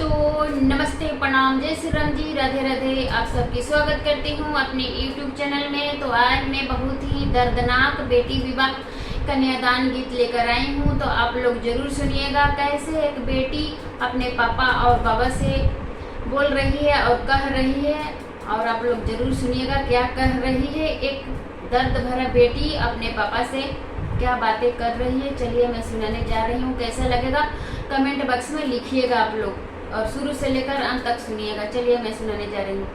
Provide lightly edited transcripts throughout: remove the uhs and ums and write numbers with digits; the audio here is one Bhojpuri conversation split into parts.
दोस्तों नमस्ते, प्रणाम, जय श्री राम जी, राधे राधे। आप सबकी स्वागत करती हूँ अपने YouTube चैनल में। तो आज मैं बहुत ही दर्दनाक बेटी विवाह कन्यादान गीत लेकर आई हूँ। तो आप लोग जरूर सुनिएगा कैसे एक बेटी अपने पापा और बाबा से बोल रही है और कह रही है। और आप लोग जरूर सुनिएगा क्या कह रही है। एक दर्द भरा बेटी अपने पापा से क्या बातें कर रही है। चलिए मैं सुनाने जा रही हूँ। कैसा लगेगा कमेंट बॉक्स में लिखिएगा आप लोग, और शुरू से लेकर अंत तक सुनिएगा। चलिए मैं सुनाने जा रही हूँ।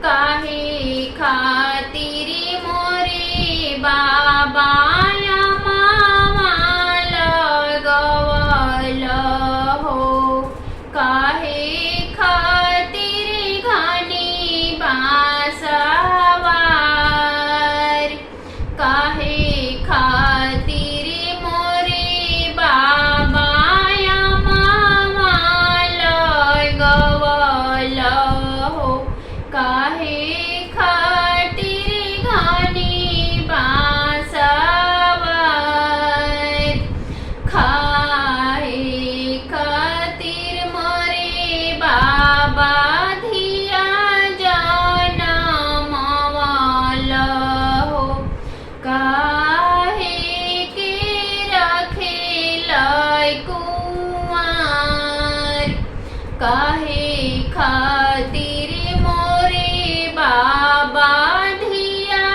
काहे खातिर मोरे बाबा या मामा लगवल हो, काहे खातिर घनी बांसवार, काहे खातिर मोरे बाबा या मामा लगवल हो, काहे खातिर घनी बांसवार, खाए खातिर मोरे बाबा धिया जनमवल हो, काहे के रखेल कुंवर, काहे खातिर मोरे बाबा धिया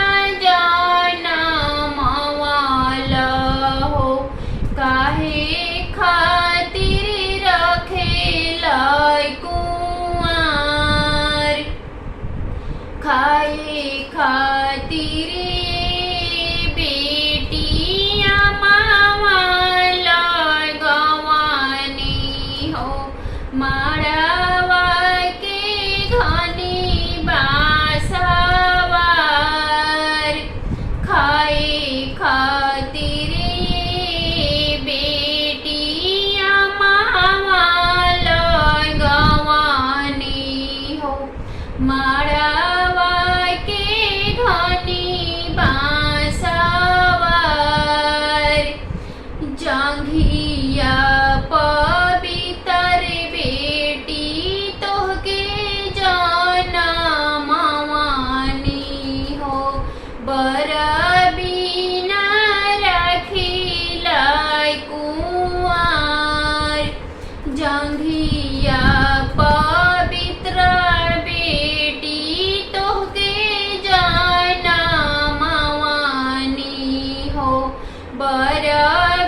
जनमवल हो, काहे खातिर रखेल कुंवर, खाए खातिर बेटिया मामा लगवानी हो, माड़वा के घनी बांसवार, खाए खातिर बेटिया मामा लगवानी हो, माड़वा के घनी बांसवार, जंघिया पवित्र बेटी तोहके जनमवनी हो, बर बिना रखिल कुंवर, जंघिया पवित्र बेटी तोहके जनमवनी हो, बर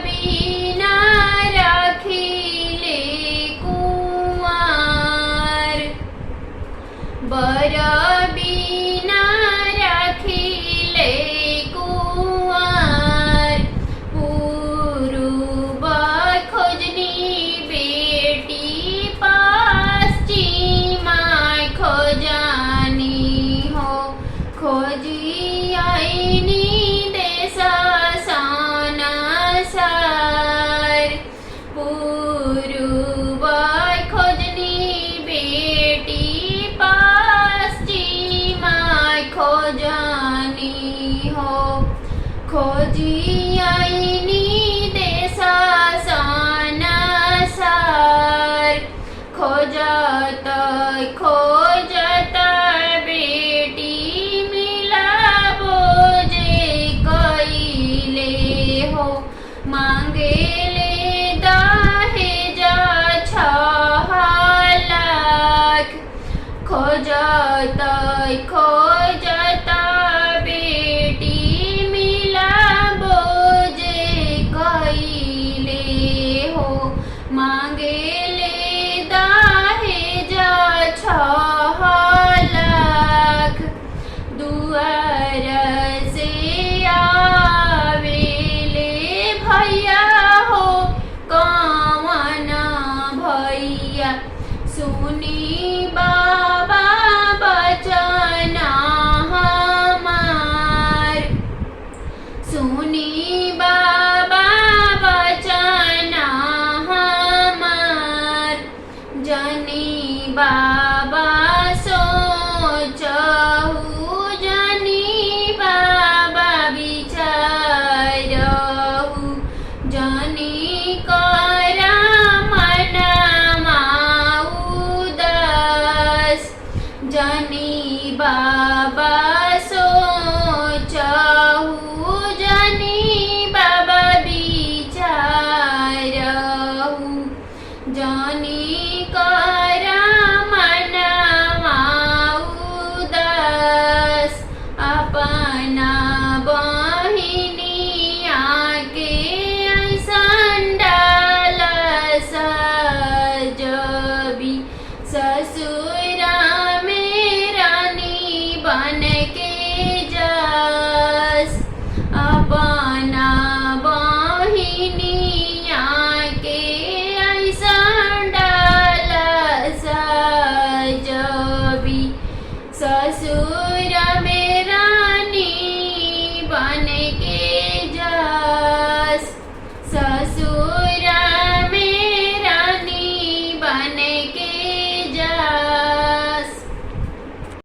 बिना रखिले कुंवर, बर बिना रखिले कुंवर, पूर्व खोजनी बेटी पश्चिमा खोजानी हो, खोजी आईनी देश सनसार, पूर्व खोजनी बेटी पश्चिमा खोजानी हो, खोजी आईनी देश सनसार, खोजत खोजत बेटी मिलाबो जे कइले हो, मांगेले दहेज 6 लाख, खोजत खोजत बेटी मिलाबो जे कइले हो, मांगेले दहेज 6 लाख, दुआर से आवेले भैया हो, कौन भैया सुनी बाबा बचन हमार, सुनी बाबा बचन हमार, जनी बाबा सोचहु, जनी बाबा विचारहु, जनी करा मनमा जनी करा मनवा उदास, अपना बहिनिया के ऐसन डाल सजबी, ससुरा में रानी बन के जस, अपना बहिनिया के ऐसन डाल सजबी, ससुर में रानी बन के जस, ससुर में रानी बन के